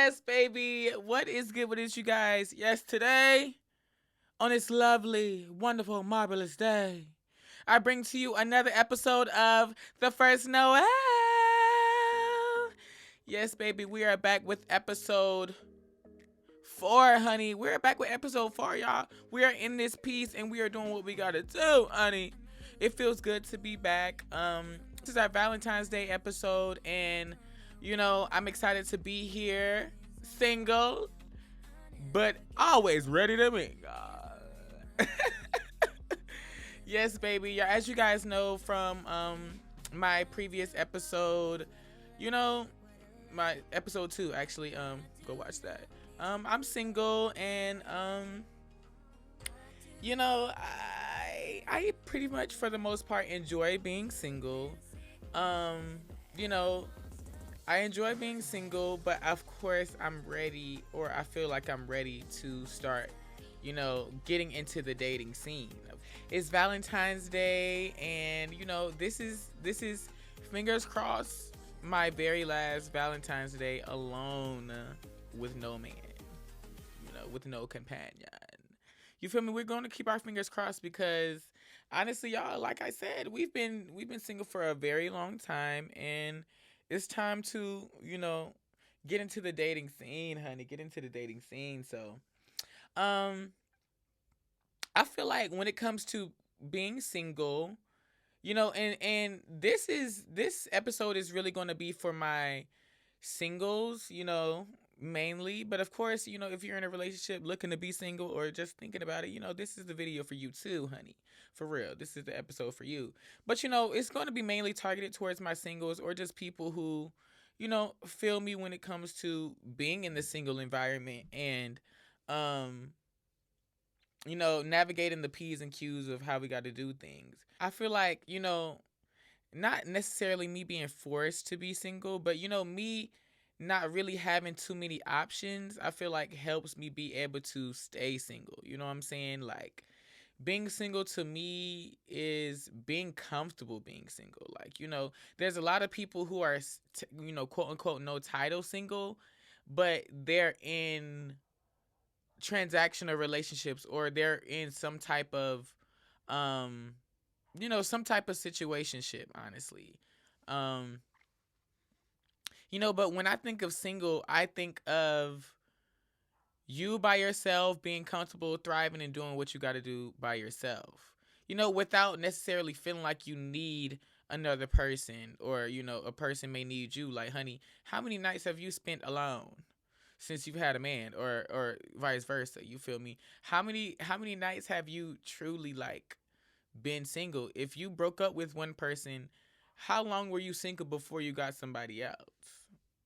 Yes, baby. What is good with it, you guys? Yes, today, on this lovely, wonderful, marvelous day, I bring to you another episode of The First Noel. Yes, baby, we are back with episode 4, honey. We're back with episode 4, y'all. We are in this piece and we are doing what we gotta do, honey. It feels good to be back. This is our Valentine's Day episode, and I'm excited to be here, single, but always ready to mingle. Yes, baby. Yeah, as you guys know from my previous episode, you know, my episode 2 actually. Go watch that. I'm single, and I pretty much for the most part enjoy being single. Um, you know, I enjoy being single, but of course I'm ready, or I feel like I'm ready to start, getting into the dating scene. It's Valentine's Day, and this is fingers crossed my very last Valentine's Day alone with no man, with no companion. You feel me? We're going to keep our fingers crossed because honestly, y'all, like I said, we've been single for a very long time, and it's time to, get into the dating scene, honey. Get into the dating scene. So, um, I feel like when it comes to being single, and this episode is really going to be for my singles, mainly. But of course, if you're in a relationship looking to be single or just thinking about it, this is the video for you too, honey. For real. This is the episode for you. But it's going to be mainly targeted towards my singles or just people who, feel me when it comes to being in the single environment and um navigating the P's and Q's of how we got to do things. I feel like, not necessarily me being forced to be single, but me not really having too many options, I feel like helps me be able to stay single. You know what I'm saying? Like being single to me is being comfortable being single. Like, there's a lot of people who are, quote unquote, no title single, but they're in transactional relationships, or they're in some type of um some type of situationship, honestly. um but when I think of single, I think of you by yourself, being comfortable, thriving, and doing what you got to do by yourself, without necessarily feeling like you need another person, or a person may need you. Like, honey, how many nights have you spent alone since you've had a man, or vice versa? You feel me? How many nights have you truly, like, been single? If you broke up with one person, how long were you single before you got somebody else?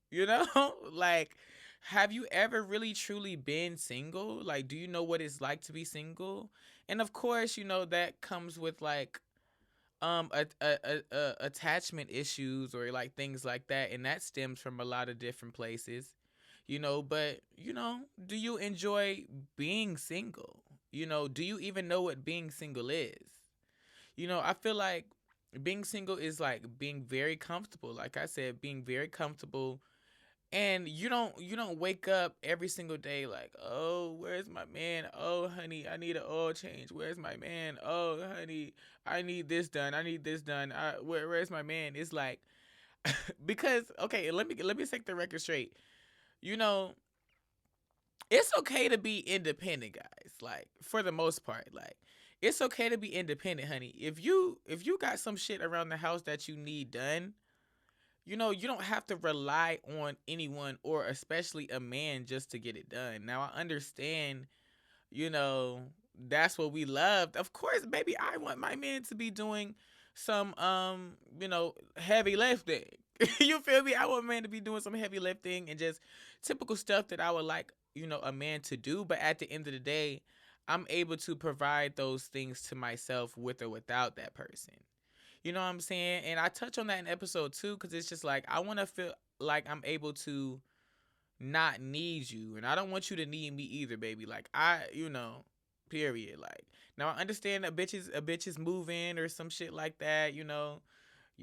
You know? Like, have you ever really truly been single? Like, do you know what it's like to be single? And of course, that comes with, like, attachment issues, or like things like that, and that stems from a lot of different places. But do you enjoy being single? Do you even know what being single is? I feel like being single is like being very comfortable. Like I said, being very comfortable, and you don't wake up every single day like, oh, where's my man? Oh, honey, I need an oil change. Where's my man? Oh, honey, I need this done. I need this done. Where's my man? It's like because, okay, let me take the record straight. You know, it's okay to be independent, guys. Like, for the most part, like, it's okay to be independent, honey. If you got some shit around the house that you need done, you don't have to rely on anyone, or especially a man, just to get it done. Now, I understand, you know, that's what we loved. Of course, baby, I want my man to be doing some heavy lifting. You feel me? I want a man to be doing some heavy lifting and just typical stuff that I would like, a man to do. But at the end of the day, I'm able to provide those things to myself with or without that person. You know what I'm saying? And I touch on that in episode 2 because it's just like I want to feel like I'm able to not need you, and I don't want you to need me either, baby. Like, period. Like, now I understand a bitch is moving or some shit like that. You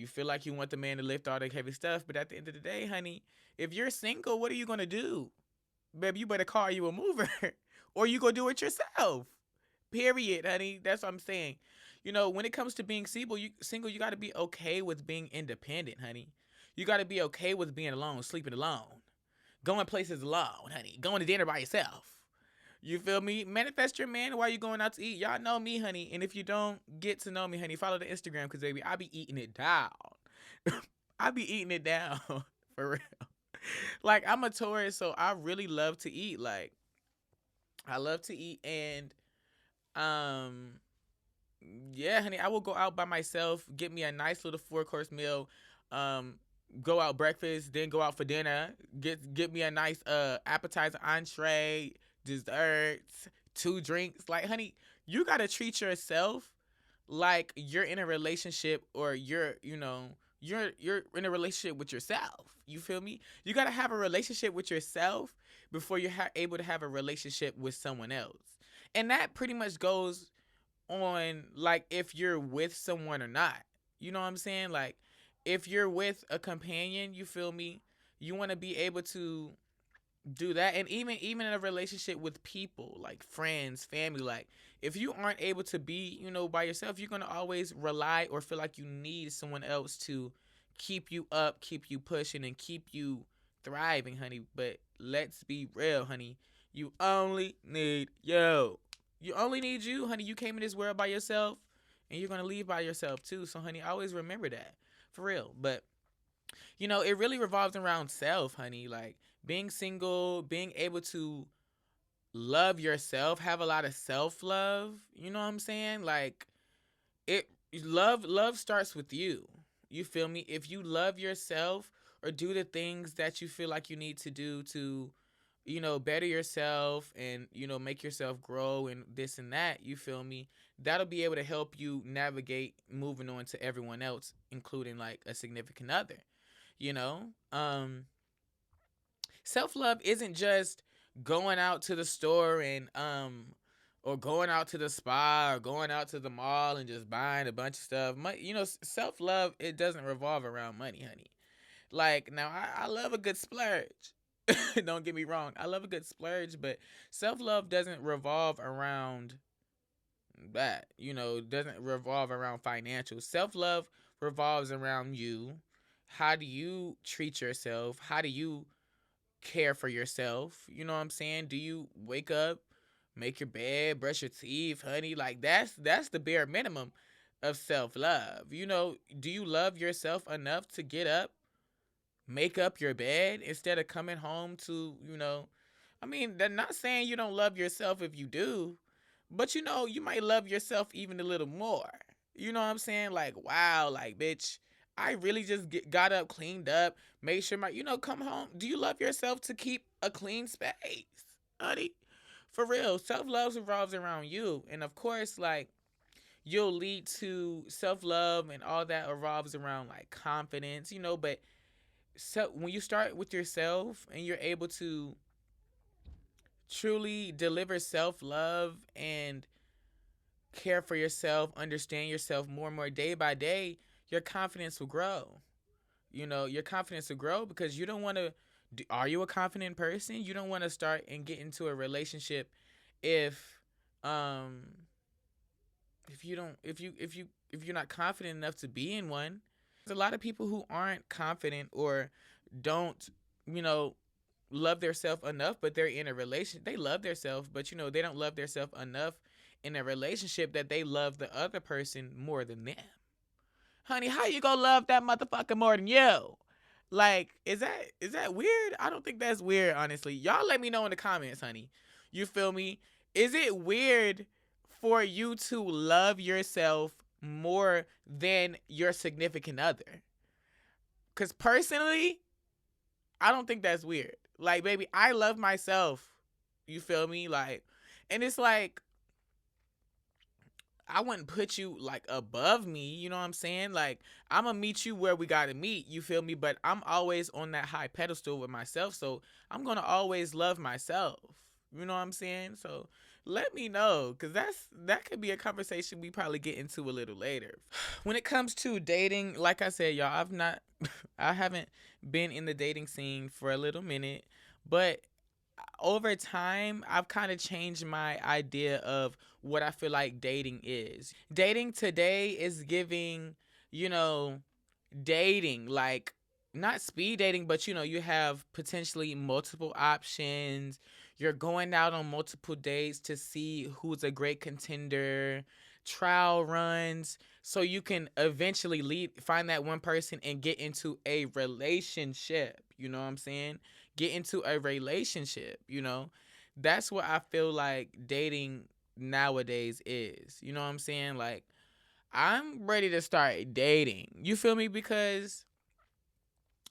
feel like you want the man to lift all the heavy stuff, but at the end of the day, honey, if you're single, what are you gonna do? baby, you better call you a mover or you go do it yourself. Period, honey. That's what I'm saying. When it comes to being single, you got to be okay with being independent, honey. You got to be okay with being alone, sleeping alone, going places alone, honey, going to dinner by yourself. You feel me? Manifest your man while you going out to eat. Y'all know me, honey. And if you don't get to know me, honey, follow the Instagram because, baby, I be eating it down. I be eating it down. For real. Like, I'm a tourist, so I really love to eat. Like, I love to eat. And, um, yeah, honey, I will go out by myself, get me a nice little 4-course meal, um, go out breakfast, then go out for dinner, get me a nice appetizer, entree, desserts, 2 drinks. Like, honey, you gotta treat yourself like you're in a relationship, or you're in a relationship with yourself. You feel me? You gotta have a relationship with yourself before you're able to have a relationship with someone else. And that pretty much goes on, like, if you're with someone or not. You know what I'm saying? Like, if you're with a companion, you feel me? You want to be able to do that. And even in a relationship with people like friends, family, like, if you aren't able to be, by yourself, you're going to always rely or feel like you need someone else to keep you up, keep you pushing, and keep you thriving, honey. But let's be real, honey. You only need you. You only need you, honey. You came in this world by yourself, and you're going to leave by yourself too. So, honey, always remember that. For real. But it really revolves around self, honey. Like, being single, being able to love yourself, have a lot of self-love. You know what I'm saying? Like, it love starts with you. You feel me? If you love yourself or do the things that you feel like you need to do to better yourself and make yourself grow and this and that, you feel me? That'll be able to help you navigate moving on to everyone else, including like a significant other. you know um Self-love isn't just going out to the store and or going out to the spa or going out to the mall and just buying a bunch of stuff. Self-love, it doesn't revolve around money, honey. Like, now, I love a good splurge. Don't get me wrong, I love a good splurge, but self-love doesn't revolve around that. Doesn't revolve around financial. Self-love revolves around you. How do you treat yourself? How do you care for yourself? You know what I'm saying? Do you wake up, make your bed, brush your teeth, honey? Like, that's the bare minimum of self-love. Do you love yourself enough to get up, make up your bed instead of coming home to, I mean, they're not saying you don't love yourself if you do, but you might love yourself even a little more. You know what I'm saying? Like, wow, like, bitch, I really just got up, cleaned up, made sure come home. Do you love yourself to keep a clean space, honey? For real, self-love revolves around you. And of course, like, you'll lead to self-love and all that revolves around like confidence, but so when you start with yourself and you're able to truly deliver self-love and care for yourself, understand yourself more and more day by day, your confidence will grow. Your confidence will grow because you don't want to. Are you a confident person? You don't want to start and get into a relationship if um if you're not confident enough to be in one. There's a lot of people who aren't confident or don't love themselves enough, but they're in a relationship. They love themselves, but they don't love themselves enough in a relationship that they love the other person more than them. Honey, how you gonna love that motherfucker more than you? Like, is that weird? I don't think that's weird, honestly. Y'all let me know in the comments, honey. You feel me? Is it weird for you to love yourself more than your significant other? Because personally, I don't think that's weird. Like, baby, I love myself. You feel me? Like, and it's like, I wouldn't put you like above me, you know what I'm saying? Like, I'm gonna meet you where we gotta meet, you feel me? But I'm always on that high pedestal with myself, so I'm gonna always love myself. You know what I'm saying? So let me know, cause that could be a conversation we probably get into a little later. When it comes to dating, like I said, y'all, I haven't been in the dating scene for a little minute, but over time, I've kind of changed my idea of what I feel like dating is. Dating today is giving, you know, dating like not speed dating, but you have potentially multiple options. You're going out on multiple dates to see who's a great contender, trial runs, so you can eventually find that one person and get into a relationship. You know what I'm saying? Get into a relationship. That's what I feel like dating nowadays is. You know what I'm saying? Like, I'm ready to start dating. You feel me? Because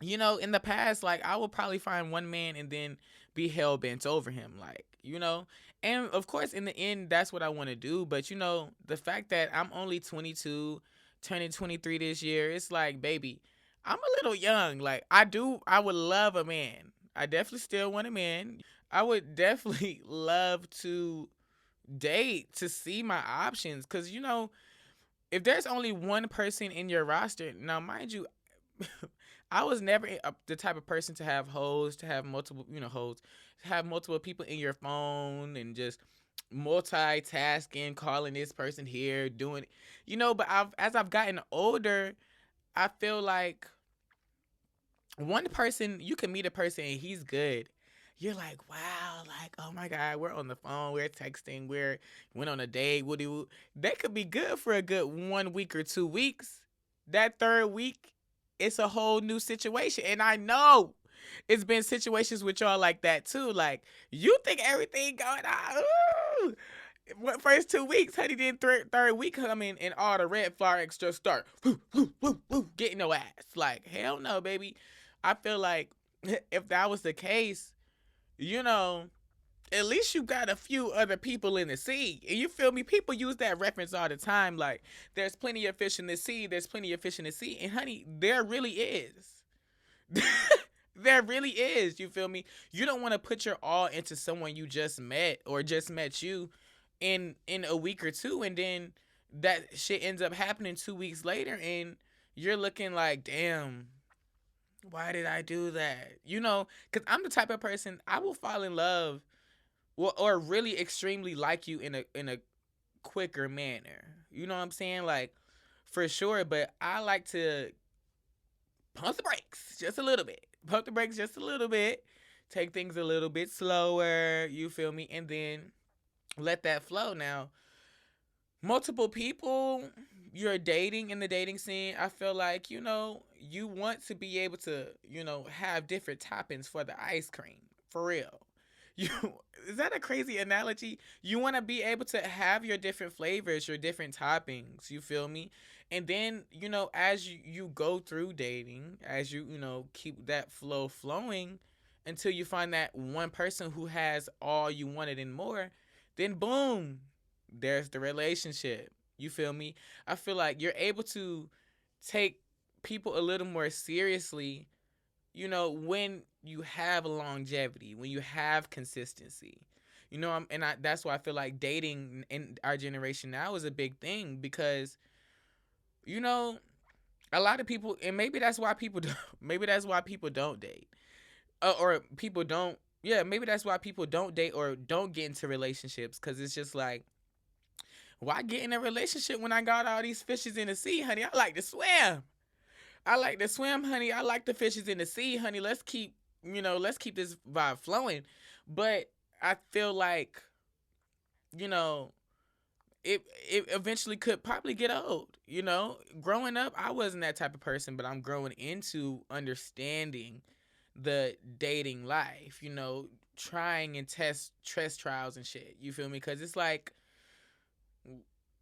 in the past, like, I would probably find one man and then be hell bent over him, like. And of course, in the end, that's what I want to do. But the fact that I'm only 22, turning 23 this year, it's like, baby, I'm a little young. Like, I would love a man. I definitely still want a man. I would definitely love to date to see my options, because if there's only one person in your roster, now mind you, I was never the type of person to have hoes, to have multiple, hoes, to have multiple people in your phone and just multitasking, calling this person here, doing, But as I've gotten older, I feel like one person, you can meet a person and he's good. You're like, wow, like, oh my God, we're on the phone, we're texting, went on a date. That could be good for a good 1 week or 2 weeks. That third week, it's a whole new situation. And I know it's been situations with y'all like that too. Like, you think everything going on. Ooh. What first 2 weeks, honey, then third week come in and all the red flags just start woo, woo, woo, woo, getting no ass. Like, hell no, baby. I feel like if that was the case, at least you got a few other people in the sea. And you feel me? People use that reference all the time. Like, there's plenty of fish in the sea. There's plenty of fish in the sea. And honey, there really is. There really is. You feel me? You don't want to put your all into someone you just met or just met you in a week or two, and then that shit ends up happening 2 weeks later, and you're looking like, damn, why did I do that? Because I'm the type of person, I will fall in love or really extremely like you in a quicker manner. You know what I'm saying? Like, for sure. But I like to pump the brakes just a little bit. Pump the brakes just a little bit. Take things a little bit slower. You feel me? And then let that flow. Now, multiple people you're dating in the dating scene, I feel like, you want to be able to, have different toppings for the ice cream. For real. You Is that a crazy analogy? You want to be able to have your different flavors, your different toppings, you feel me? And then, as you go through dating, as you keep that flow flowing until you find that one person who has all you wanted and more, then boom, there's the relationship. You feel me? I feel like you're able to take people a little more seriously, when you have longevity, when you have consistency. That's why I feel like dating in our generation now is a big thing, because, a lot of people, and maybe that's why people don't, maybe that's why people don't date, or people don't. Yeah, maybe that's why people don't date or don't get into relationships, because it's just like, why get in a relationship when I got all these fishes in the sea, honey? I like to swim. I like to swim, honey. I like the fishes in the sea, honey. Let's keep this vibe flowing. But I feel like, you know, it eventually could probably get old. Growing up, I wasn't that type of person, but I'm growing into understanding the dating life. Trying and test trials and shit. You feel me? Because it's like,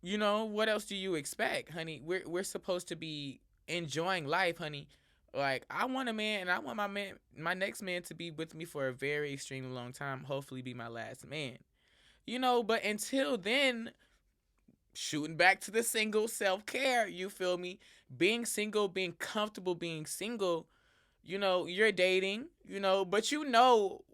what else do you expect, honey? We're supposed to be enjoying life, honey. Like, I want a man, and I want my next man to be with me for a very extremely long time. Hopefully, be my last man. But until then, shooting back to the single self-care, you feel me? Being single, being comfortable being single, you're dating, but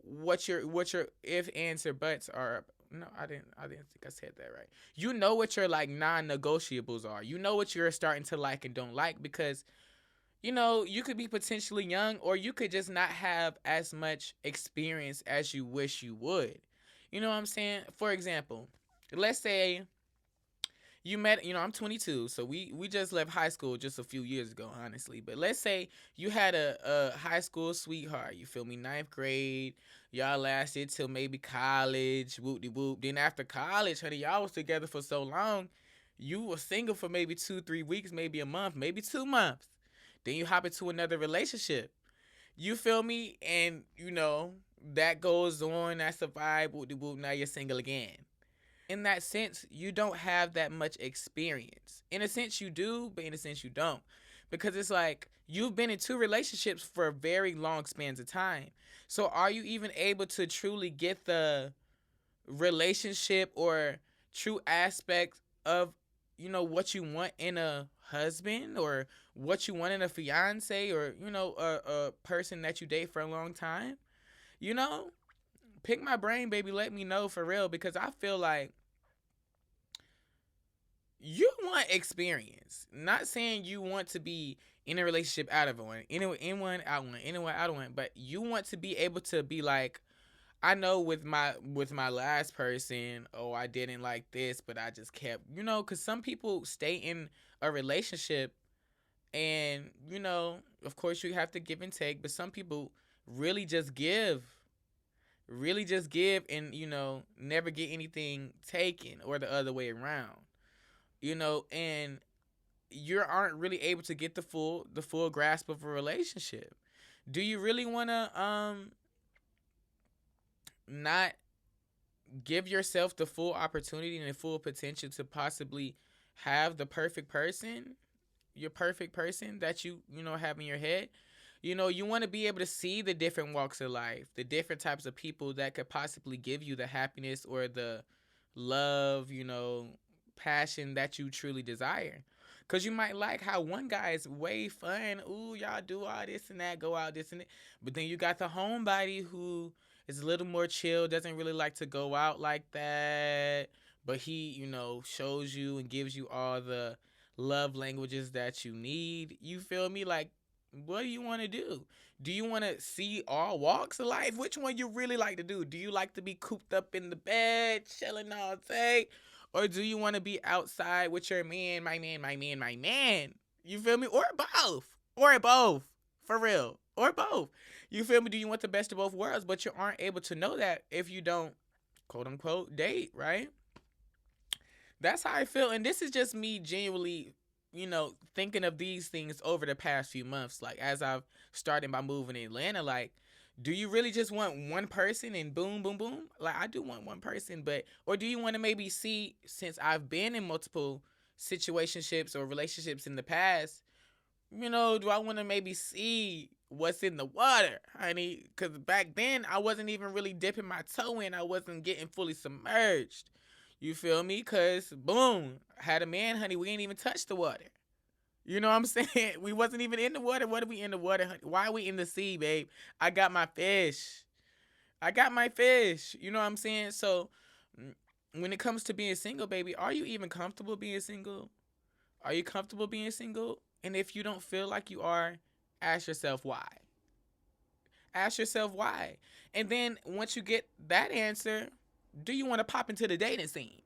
what your if, ands, or buts are. No, I didn't think I said that right. You know what your, like, non-negotiables are. You know what you're starting to like and don't like, because You could be potentially young, or you could just not have as much experience as you wish you would. You know what I'm saying? For example, let's say you met, I'm 22, so we just left high school just a few years ago, honestly. But let's say you had a high school sweetheart, you feel me, ninth grade, y'all lasted till maybe college, whoop de whoop. Then after college, honey, y'all was together for so long, you were single for maybe 2, 3 weeks, maybe a month, maybe 2 months. Then you hop into another relationship. You feel me? And that goes on, that's a vibe, whoop de whoop, now you're single again. In that sense, you don't have that much experience. In a sense, you do, but in a sense, you don't. Because it's like you've been in two relationships for very long spans of time. So, are you even able to truly get the relationship or true aspects of, what you want in a husband, or what you want in a fiance, or, a person that you date for a long time? You know, Pick my brain, baby. Let me know for real, because I feel like you want experience. Not saying you want to be in a relationship out of one, in one, out one, in one, out of one, but you want to be able to be like, I know with my last person, oh, I didn't like this, but I just kept, because some people stay in a relationship, and of course you have to give and take, but some people really just give, and never get anything taken, or the other way around. And you aren't really able to get the full grasp of a relationship. Do you really want to not give yourself the full opportunity and the full potential to possibly have the perfect person, your perfect person that you have in your head? You want to be able to see the different walks of life, the different types of people that could possibly give you the happiness or the love, passion that you truly desire. Cause you might like how one guy is way fun. Ooh, y'all do all this and that, go out this and that. But then you got the homebody who is a little more chill, doesn't really like to go out like that. But he, shows you and gives you all the love languages that you need. You feel me? Like, what do you want to do? Do you want to see all walks of life? Which one you really like to do? Do you like to be cooped up in the bed, chilling all day? Or do you want to be outside with your man, my man, my man, my man? You feel me? Or both. Or both. For real. Or both. You feel me? Do you want the best of both worlds? But you aren't able to know that if you don't, quote unquote, date, right? That's how I feel. And this is just me genuinely, thinking of these things over the past few months. Like, as I've started by moving to Atlanta, like, do you really just want one person and boom, boom, boom? Like, I do want one person, or do you want to maybe see, since I've been in multiple situationships or relationships in the past, do I want to maybe see what's in the water, honey? Because back then, I wasn't even really dipping my toe in. I wasn't getting fully submerged. You feel me? Because, boom, had a man, honey, we ain't even touched the water. You know what I'm saying? We wasn't even in the water. What are we in the water, honey? Why are we in the sea, babe? I got my fish. I got my fish. You know what I'm saying? So, when it comes to being single, baby, are you even comfortable being single? Are you comfortable being single? And if you don't feel like you are, ask yourself why. Ask yourself why. And then once you get that answer, do you want to pop into the dating scene?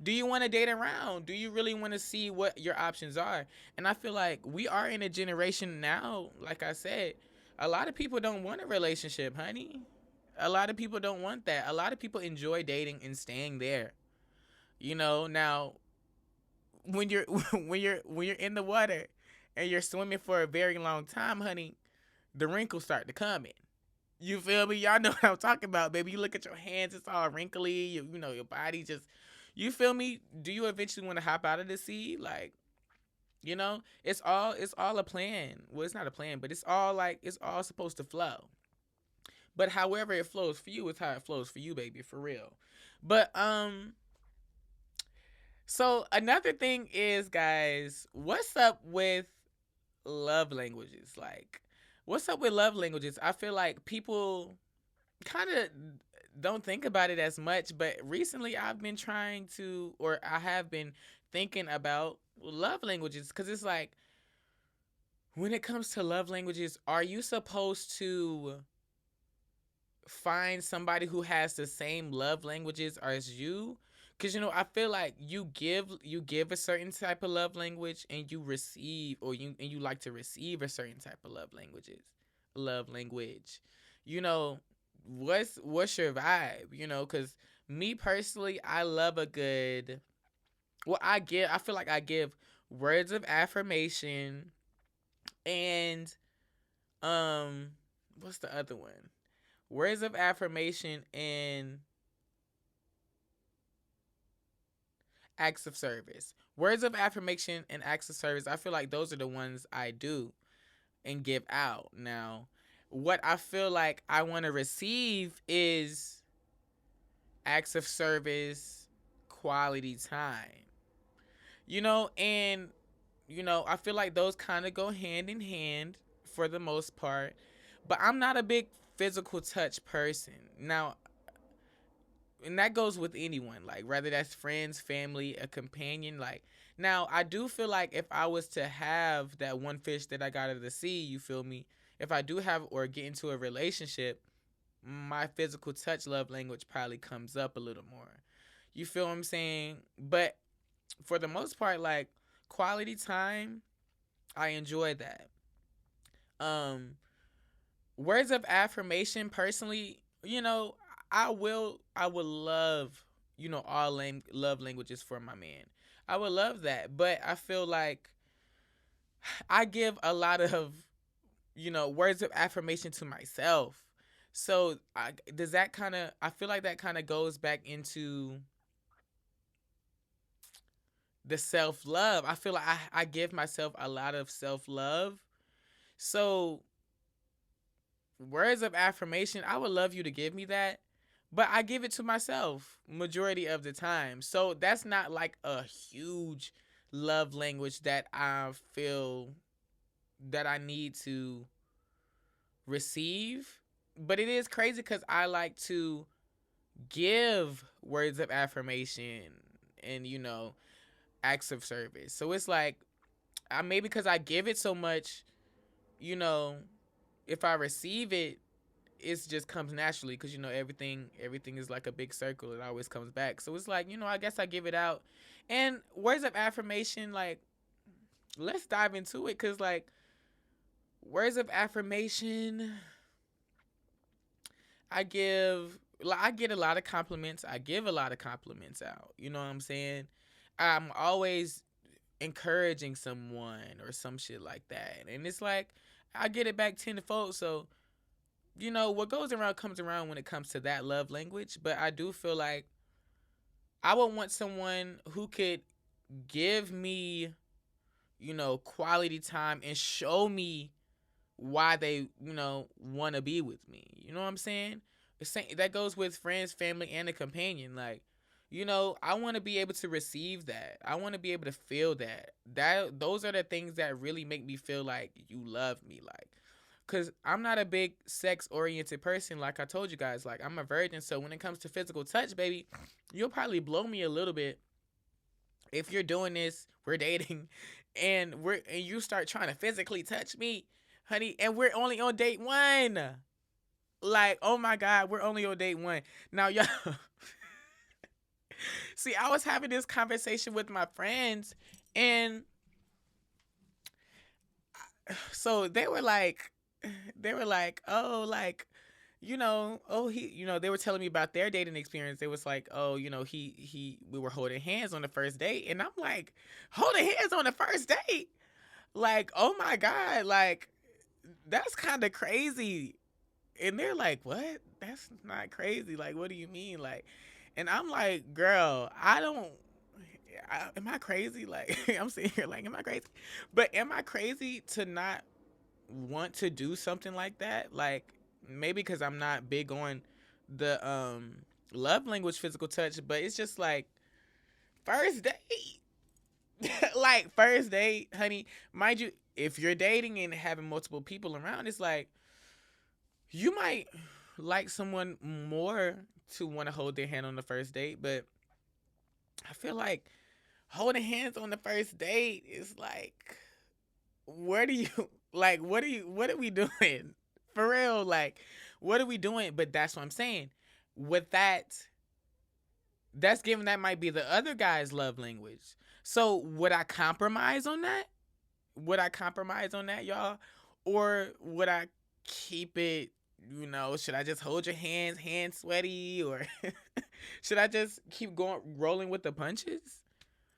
Do you want to date around? Do you really want to see what your options are? And I feel like we are in a generation now, like I said, a lot of people don't want a relationship, honey. A lot of people don't want that. A lot of people enjoy dating and staying there. Now when you're when you're in the water and you're swimming for a very long time, honey, the wrinkles start to come in. You feel me? Y'all know what I'm talking about, baby. You look at your hands, it's all wrinkly. Your body just, you feel me? Do you eventually want to hop out of the sea? Like, it's all a plan. Well, it's not a plan, but it's all supposed to flow. But however it flows for you is how it flows for you, baby, for real. But so another thing is, guys, what's up with love languages? Like, what's up with love languages? I feel like people kind of don't think about it as much, but recently I've been trying to, or I have been thinking about love languages, because it's like When it comes to love languages, are you supposed to find somebody who has the same love languages as you? Because I feel like you give a certain type of love language, and you receive, or you like to receive a certain type of love language. you know what's your vibe? Because me personally, I love a good, well, I feel like I give words of affirmation, and um what's the other one? Words of affirmation and acts of service. Words of affirmation and acts of service. I feel like those are the ones I do and give out. Now, what I feel like I want to receive is acts of service, quality time. And I feel like those kind of go hand in hand for the most part. But I'm not a big physical touch person. Now, and that goes with anyone, like whether that's friends, family, a companion. Like, now I do feel like if I was to have that one fish that I got out of the sea, you feel me? If I do have or get into a relationship, my physical touch love language probably comes up a little more. You feel what I'm saying? But for the most part, like quality time, I enjoy that. Um, Words of affirmation, personally, I would love, all love languages for my man. I would love that, but I feel like I give a lot of, words of affirmation to myself. So does that kind of, I feel like that kind of goes back into the self love. I feel like I give myself a lot of self love. So words of affirmation, I would love you to give me that, but I give it to myself majority of the time. So that's not like a huge love language that I feel that I need to receive. But it is crazy because I like to give words of affirmation and, acts of service. So it's like, maybe because I give it so much, you know, if I receive it, it just comes naturally because everything is like a big circle. It always comes back. So it's like, I guess I give it out. And words of affirmation, like, let's dive into it, because like words of affirmation, I get a lot of compliments. I give a lot of compliments out. You know what I'm saying? I'm always encouraging someone or some shit like that. And it's like I get it back tenfold. So, what goes around comes around when it comes to that love language. But I do feel like I would want someone who could give me, quality time and show me why they, want to be with me. You know what I'm saying? That goes with friends, family, and a companion. Like, I want to be able to receive that. I want to be able to feel that. Those are the things that really make me feel like you love me. Like, cause I'm not a big sex oriented person. Like I told you guys, like I'm a virgin. So when it comes to physical touch, baby, you'll probably blow me a little bit if you're doing this. We're dating, and you start trying to physically touch me, honey, and we're only on date one. Like, oh my God, we're only on date one. Now, y'all, see, I was having this conversation with my friends, and so they were like, oh, like, oh, he, they were telling me about their dating experience. It was like, oh, we were holding hands on the first date, and I'm like, holding hands on the first date, like, oh my God, like, that's kind of crazy. And they're like, what? That's not crazy. Like, what do you mean? Like, and I'm like, girl, am I crazy? Like, I'm sitting here like, am I crazy? But am I crazy to not want to do something like that? Like, maybe because I'm not big on the love language, physical touch, but it's just like first date. Like, first date, honey. Mind you, if you're dating and having multiple people around, it's like you might like someone more to want to hold their hand on the first date, but I feel like holding hands on the first date is like, where do you? Like, what are we doing? For real, like, what are we doing? But that's what I'm saying. With that, that's given that might be the other guy's love language. So would I compromise on that? Would I compromise on that, y'all? Or would I keep it, should I just hold your hands sweaty, or should I just keep going rolling with the punches?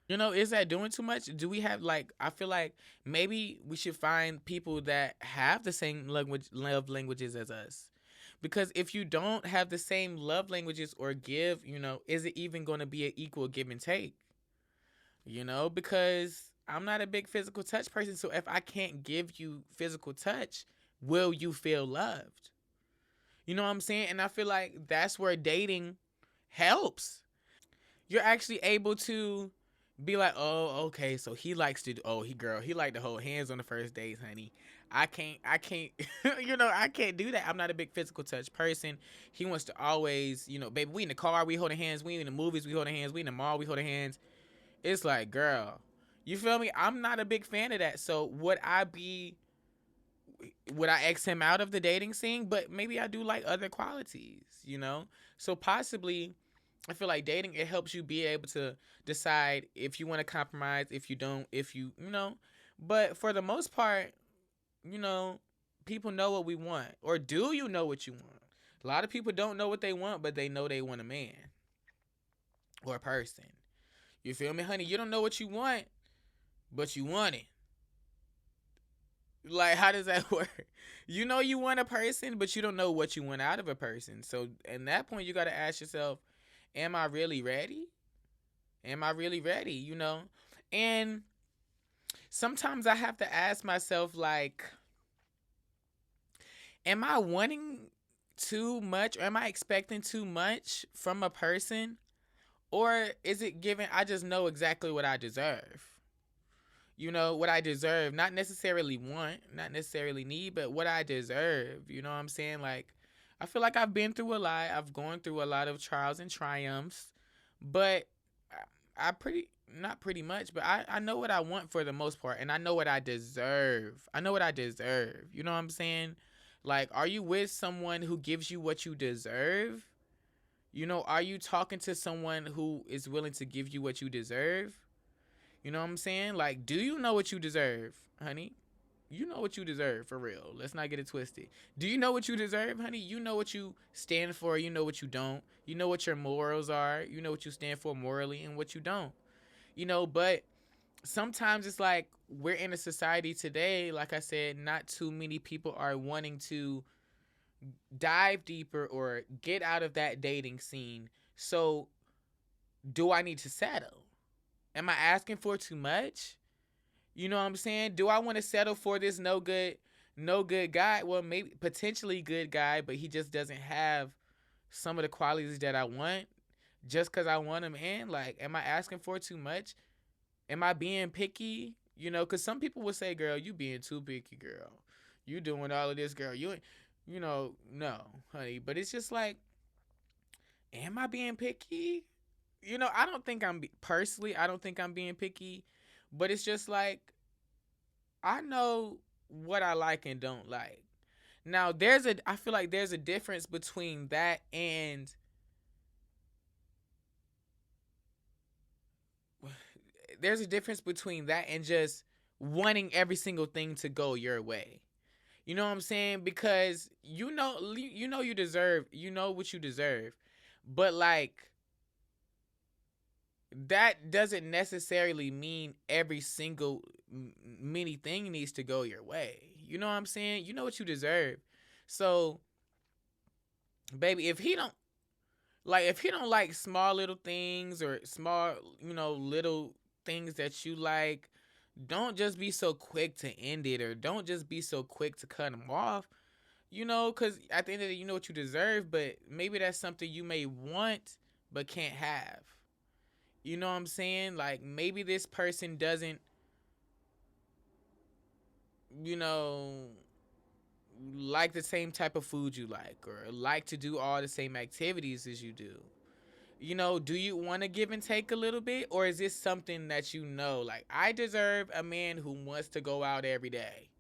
Is that doing too much? Do we have, like, I feel like maybe we should find people that have the same love languages as us. Because if you don't have the same love languages or give, is it even going to be an equal give and take? Because I'm not a big physical touch person. So if I can't give you physical touch, will you feel loved? You know what I'm saying? And I feel like that's where dating helps. You're actually able to be like, oh, okay, so he likes to, he like to hold hands on the first days, honey. I can't, I can't do that. I'm not a big physical touch person. He wants to always, baby, we in the car, we holding hands. We in the movies, we holding hands. We in the mall, we holding hands. It's like, girl, you feel me? I'm not a big fan of that. So would I X him out of the dating scene? But maybe I do like other qualities. So possibly, I feel like dating, it helps you be able to decide if you want to compromise, if you don't, if you. But for the most part, you know, people know what we want. Or do you know what you want? A lot of people don't know what they want, but they know they want a man or a person. You feel me, honey? You don't know what you want, but you want it. Like, how does that work? You know you want a person, but you don't know what you want out of a person. So, at that point, you got to ask yourself, am I really ready? Am I really ready? And sometimes I have to ask myself, like, am I wanting too much, or am I expecting too much from a person? Or is it given I just know exactly what I deserve? What I deserve, not necessarily want, not necessarily need, but what I deserve. You know what I'm saying? Like, I feel like I've been through a lot. I've gone through a lot of trials and triumphs, but I pretty, not pretty much, but I know what I want for the most part, and I know what I deserve. I know what I deserve. You know what I'm saying? Like, are you with someone who gives you what you deserve? Are you talking to someone who is willing to give you what you deserve? You know what I'm saying? Like, do you know what you deserve, honey? You know what you deserve, for real. Let's not get it twisted. Do you know what you deserve, honey? You know what you stand for. You know what you don't. You know what your morals are. You know what you stand for morally and what you don't. But sometimes it's like we're in a society today, like I said, not too many people are wanting to dive deeper or get out of that dating scene. So, do I need to settle? Am I asking for too much? You know what I'm saying? Do I want to settle for this no good guy? Well, maybe potentially good guy, but he just doesn't have some of the qualities that I want just because I want him in. Like, am I asking for too much? Am I being picky? Because some people would say, girl, you being too picky, girl. You doing all of this, girl. No, honey. But it's just like, am I being picky? I don't think personally, I don't think I'm being picky, but it's just like, I know what I like and don't like. Now, I feel like there's a difference between that and just wanting every single thing to go your way. You know what I'm saying? Because you deserve, you know what you deserve. But like, that doesn't necessarily mean every single many thing needs to go your way. You know what I'm saying? You know what you deserve. So, baby, if he don't like small little things or small, little things that you like, don't just be so quick to end it, or don't just be so quick to cut him off. Because at the end of the day, you know what you deserve, but maybe that's something you may want but can't have. You know what I'm saying? Like, maybe this person doesn't, you know, like the same type of food you like, or like to do all the same activities as you do. Do you want to give and take a little bit? Or is this something that like, I deserve a man who wants to go out every day?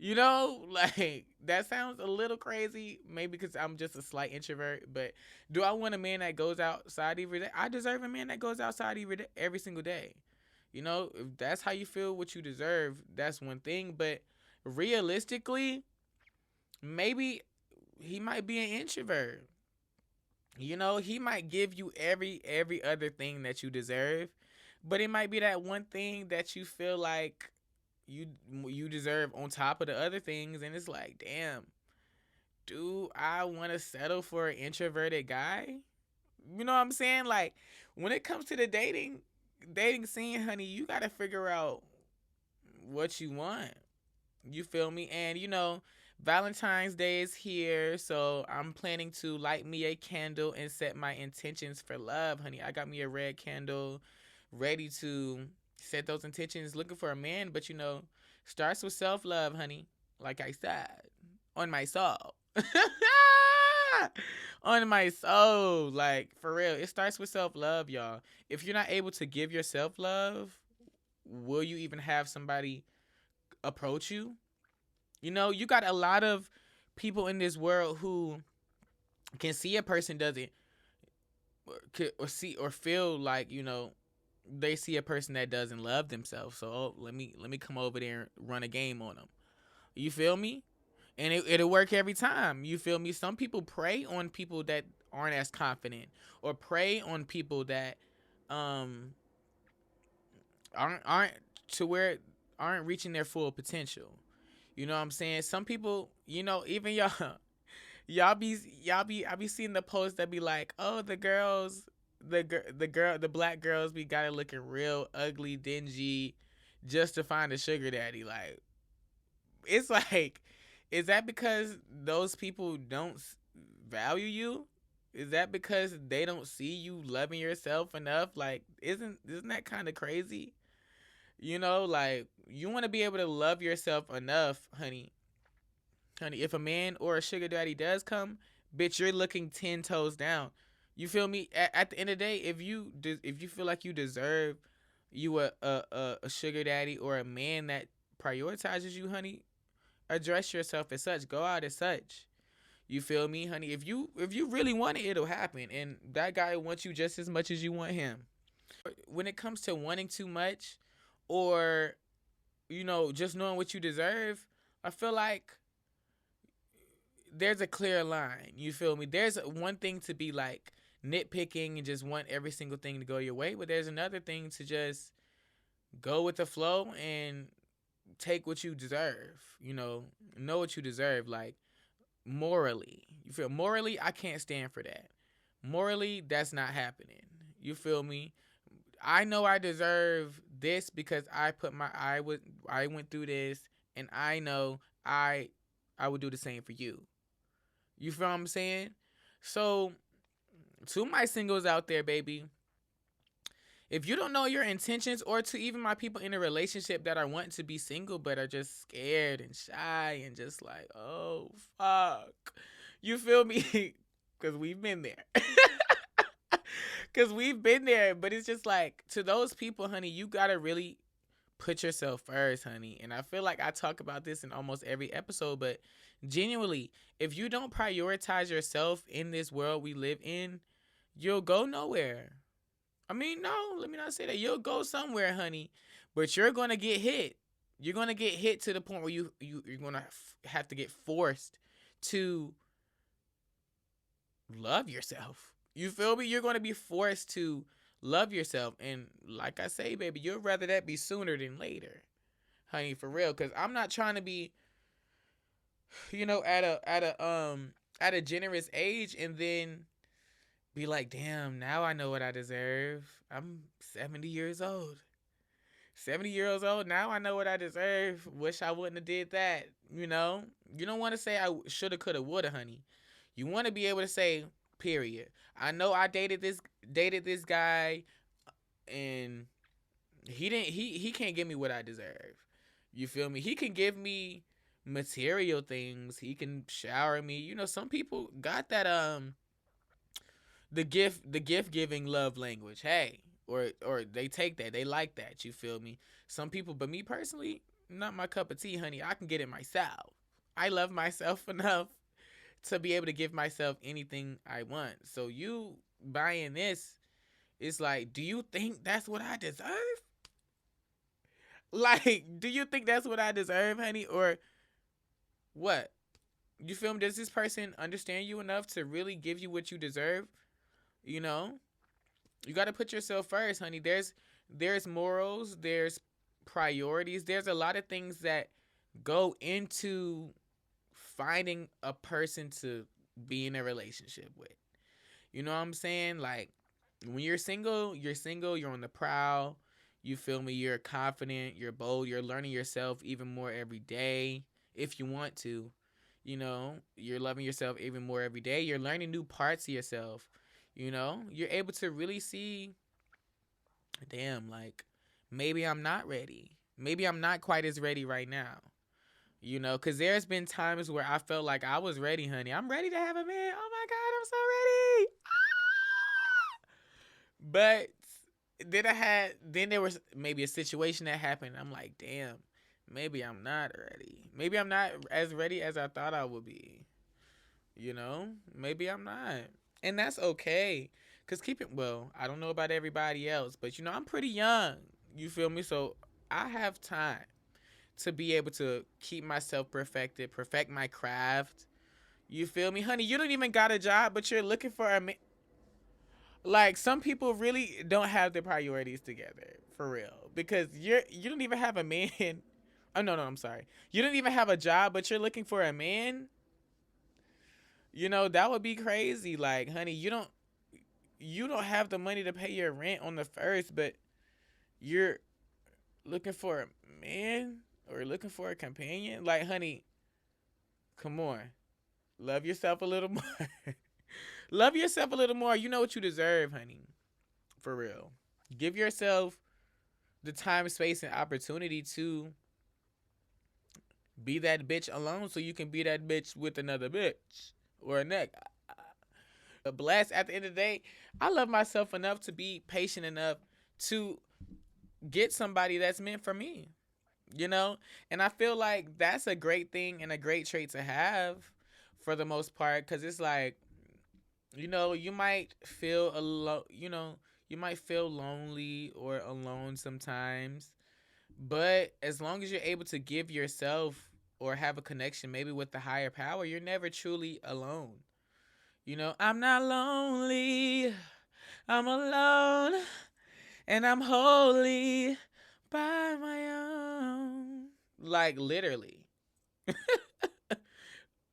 Like that sounds a little crazy, maybe because I'm just a slight introvert. But do I want a man that goes outside every day? I deserve a man that goes outside every single day. If that's how you feel what you deserve, that's one thing. But realistically, maybe he might be an introvert. He might give you every other thing that you deserve, but it might be that one thing that you feel like you you deserve on top of the other things, and it's like, damn, do I want to settle for an introverted guy? You know what I'm saying? Like, when it comes to the dating scene, honey, you got to figure out what you want. You feel me? And Valentine's Day is here, so I'm planning to light me a candle and set my intentions for love, honey. I got me a red candle ready to set those intentions, looking for a man, but starts with self love, honey. Like I said, on my soul. On my soul. Like, for real. It starts with self love, y'all. If you're not able to give yourself love, will you even have somebody approach you? You got a lot of people in this world who can see a person doesn't or see or feel like they see a person that doesn't love themselves. So let me come over there and run a game on them. You feel me? And it'll work every time. You feel me? Some people prey on people that aren't as confident, or prey on people that um aren't to where aren't reaching their full potential. You know what I'm saying? Some people, even y'all, I be seeing the posts that be like, oh, the black girls be got it looking real ugly, dingy, just to find a sugar daddy. Like, it's like, is that because those people don't value you? Is that because they don't see you loving yourself enough? Like, isn't that kind of crazy? Like, you want to be able to love yourself enough, honey. Honey, if a man or a sugar daddy does come, bitch, you're looking 10 toes down. You feel me? At the end of the day, if you feel like you deserve you a sugar daddy or a man that prioritizes you, honey, address yourself as such. Go out as such. You feel me, honey? If you really want it, it'll happen, and that guy wants you just as much as you want him. When it comes to wanting too much, or just knowing what you deserve, I feel like there's a clear line. You feel me? There's one thing to be like nitpicking and just want every single thing to go your way, but there's another thing to just go with the flow and take what you deserve. Know what you deserve. Like, morally, you feel morally, I can't stand for that. Morally, that's not happening. You feel me? I know I deserve this because I went through this, and I know I would do the same for you. You feel what I'm saying? So, to my singles out there, baby, if you don't know your intentions, or to even my people in a relationship that are wanting to be single but are just scared and shy and just like, oh, fuck. You feel me? Because we've been there. Because we've been there. But it's just like, to those people, honey, you got to really put yourself first, honey. And I feel like I talk about this in almost every episode, but genuinely, if you don't prioritize yourself in this world we live in, you'll go nowhere. I mean, no, let me not say that. You'll go somewhere, honey, but you're going to get hit. You're going to get hit to the point where you're going to have to get forced to love yourself. You feel me? You're going to be forced to love yourself. And like I say, baby, you'd rather that be sooner than later, honey, for real. Because I'm not trying to be, at a generous age and then be like, damn, now I know what I deserve. I'm 70 years old. 70 years old, now I know what I deserve. Wish I wouldn't have did that. You don't want to say I shoulda, coulda, woulda, honey. You want to be able to say, period. I know I dated this guy, and he can't give me what I deserve. You feel me? He can give me material things. He can shower me. Some people got that the gift giving love language. Hey, or they take that. They like that. You feel me? Some people, but me personally, not my cup of tea, honey. I can get it myself. I love myself enough to be able to give myself anything I want. So you buying this, it's like, do you think that's what I deserve? Like, do you think that's what I deserve, honey? Or what? You feel me? Does this person understand you enough to really give you what you deserve? You know? You got to put yourself first, honey. There's morals, there's priorities. There's a lot of things that go into finding a person to be in a relationship with. You know what I'm saying? Like, when you're single, you're on the prowl. You feel me? You're confident, you're bold, you're learning yourself even more every day if you want to. You know, you're loving yourself even more every day. You're learning new parts of yourself. You know, you're able to really see, damn, like, maybe I'm not ready. Maybe I'm not quite as ready right now. You know, because there's been times where I felt like I was ready, honey. I'm ready to have a man. Oh my God, I'm so ready. But then there was maybe a situation that happened. I'm like, damn, maybe I'm not ready. Maybe I'm not as ready as I thought I would be. You know, maybe I'm not. And that's okay. Because well, I don't know about everybody else, but you know, I'm pretty young. You feel me? So I have time to be able to keep myself perfected, perfect my craft. You feel me? Honey, you don't even got a job, but you're looking for a man. Like, some people really don't have their priorities together, for real. Because you don't even have a man. Oh, no, I'm sorry. You don't even have a job, but you're looking for a man. You know, that would be crazy. Like, honey, you don't have the money to pay your rent on the first, but you're looking for a man or looking for a companion. Like, honey, come on. Love yourself a little more. Love yourself a little more. You know what you deserve, honey. For real. Give yourself the time, space, and opportunity to be that bitch alone so you can be that bitch with another bitch or a neck. A blast. At the end of the day, I love myself enough to be patient enough to get somebody that's meant for me. You know? And I feel like that's a great thing and a great trait to have for the most part, because it's like, you know, you might feel you might feel lonely or alone sometimes, but as long as you're able to give yourself or have a connection maybe with the higher power, you're never truly alone. You know, I'm not lonely, I'm alone, and I'm holy by my own. Like, literally.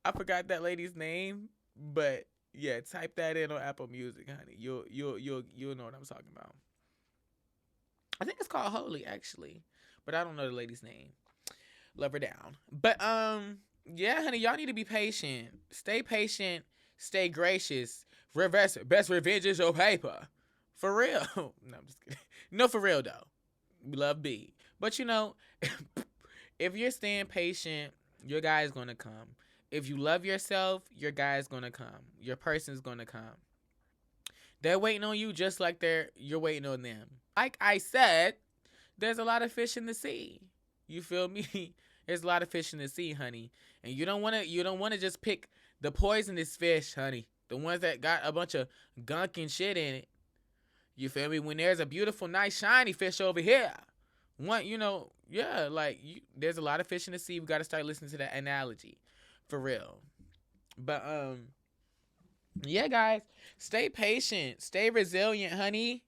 I forgot that lady's name, but yeah, type that in on Apple Music, honey. You'll know what I'm talking about. I think it's called Holy, actually, but I don't know the lady's name. Love her down. But yeah, honey, y'all need to be patient. Stay patient. Stay gracious. Reverse best revenge is your paper. For real. No, I'm just kidding. No, for real though. Love B. But you know, if you're staying patient, your guy is gonna come. If you love yourself, your guy is gonna come. Your person's gonna come. They're waiting on you just like you're waiting on them. Like I said, there's a lot of fish in the sea. You feel me? There's a lot of fish in the sea, honey. And you don't wanna just pick the poisonous fish, honey. The ones that got a bunch of gunk and shit in it. You feel me? When there's a beautiful, nice, shiny fish over here. There's a lot of fish in the sea. We gotta start listening to that analogy. For real. But yeah, guys, stay patient, stay resilient, honey,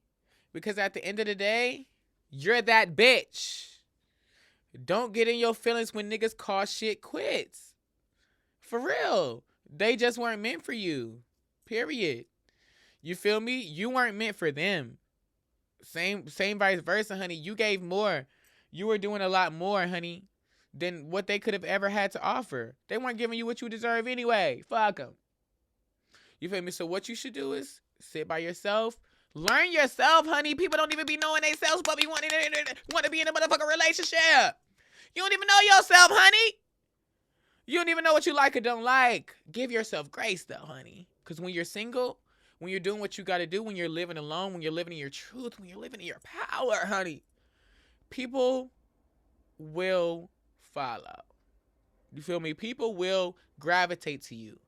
because at the end of the day, you're that bitch. Don't get in your feelings when niggas call shit quits. For real. They just weren't meant for you. Period. You feel me? You weren't meant for them. Same vice versa, honey. You gave more. You were doing a lot more, honey, than what they could have ever had to offer. They weren't giving you what you deserve anyway. Fuck them. You feel me? So what you should do is sit by yourself. Learn yourself, honey. People don't even be knowing themselves, but want to be in a motherfucking relationship. You don't even know yourself, honey. You don't even know what you like or don't like. Give yourself grace, though, honey. Because when you're single, when you're doing what you got to do, when you're living alone, when you're living in your truth, when you're living in your power, honey, people will follow. You feel me? People will gravitate to you.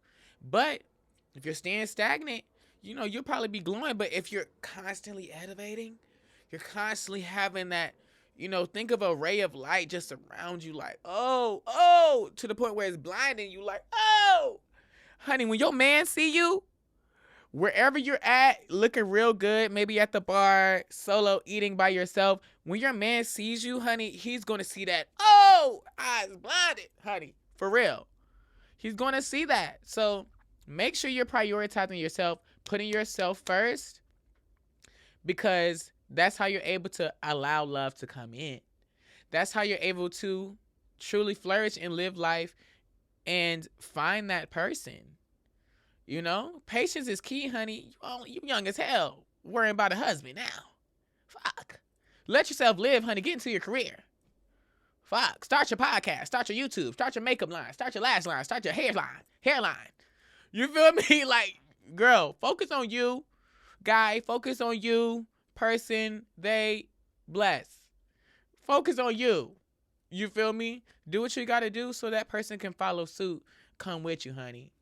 But if you're staying stagnant, you'll probably be glowing. But if you're constantly elevating, you're constantly having that, think of a ray of light just around you, like, oh, to the point where it's blinding you, like, oh. Honey, when your man see you, wherever you're at, looking real good, maybe at the bar, solo, eating by yourself, when your man sees you, honey, he's going to see that, oh, eyes blinded, honey, for real. He's going to see that. So make sure you're prioritizing yourself, putting yourself first, because that's how you're able to allow love to come in. That's how you're able to truly flourish and live life and find that person. Patience is key, honey. You young as hell, worrying about a husband now. Fuck. Let yourself live, honey. Get into your career. Fuck. Start your podcast. Start your YouTube. Start your makeup line. Start your lash line. Start your hairline. You feel me? Like, girl, focus on you. Guy, focus on you. Person, they, bless. Focus on you. You feel me? Do what you got to do so that person can follow suit. Come with you, honey.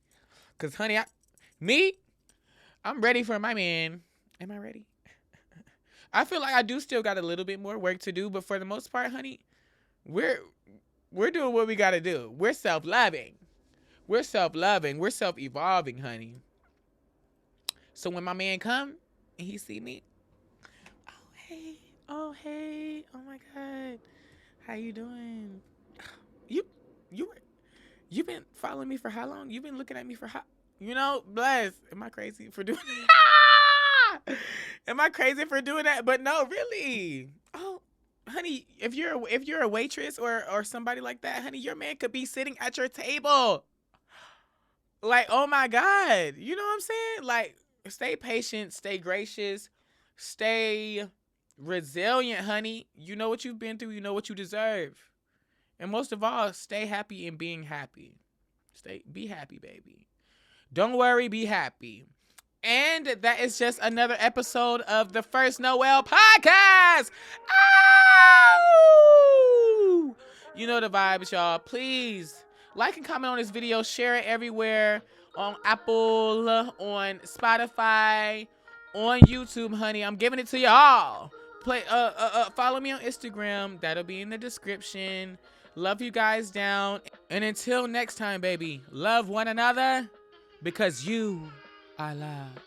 Because, honey, I'm ready for my man. Am I ready? I feel like I do still got a little bit more work to do, but for the most part, honey, we're doing what we got to do. We're self-loving. We're self-evolving, honey. So when my man come and he see me, oh, hey, oh, my God, how you doing? You've been following me for how long? You've been looking at me for how? Bless. Am I crazy for doing that? Am I crazy for doing that? But no, really. Oh, honey, if you're a waitress or somebody like that, honey, your man could be sitting at your table. Like, oh my God. You know what I'm saying? Like, stay patient, stay gracious, stay resilient, honey. You know what you've been through. You know what you deserve. And most of all, stay happy in being happy. Be happy, baby. Don't worry, be happy. And that is just another episode of the First Noel podcast. Ow! You know the vibes, y'all. Please like and comment on this video. Share it everywhere. On Apple, on Spotify, on YouTube, honey. I'm giving it to y'all. Follow me on Instagram. That'll be in the description. Love you guys down. And until next time, baby, love one another because you are loved.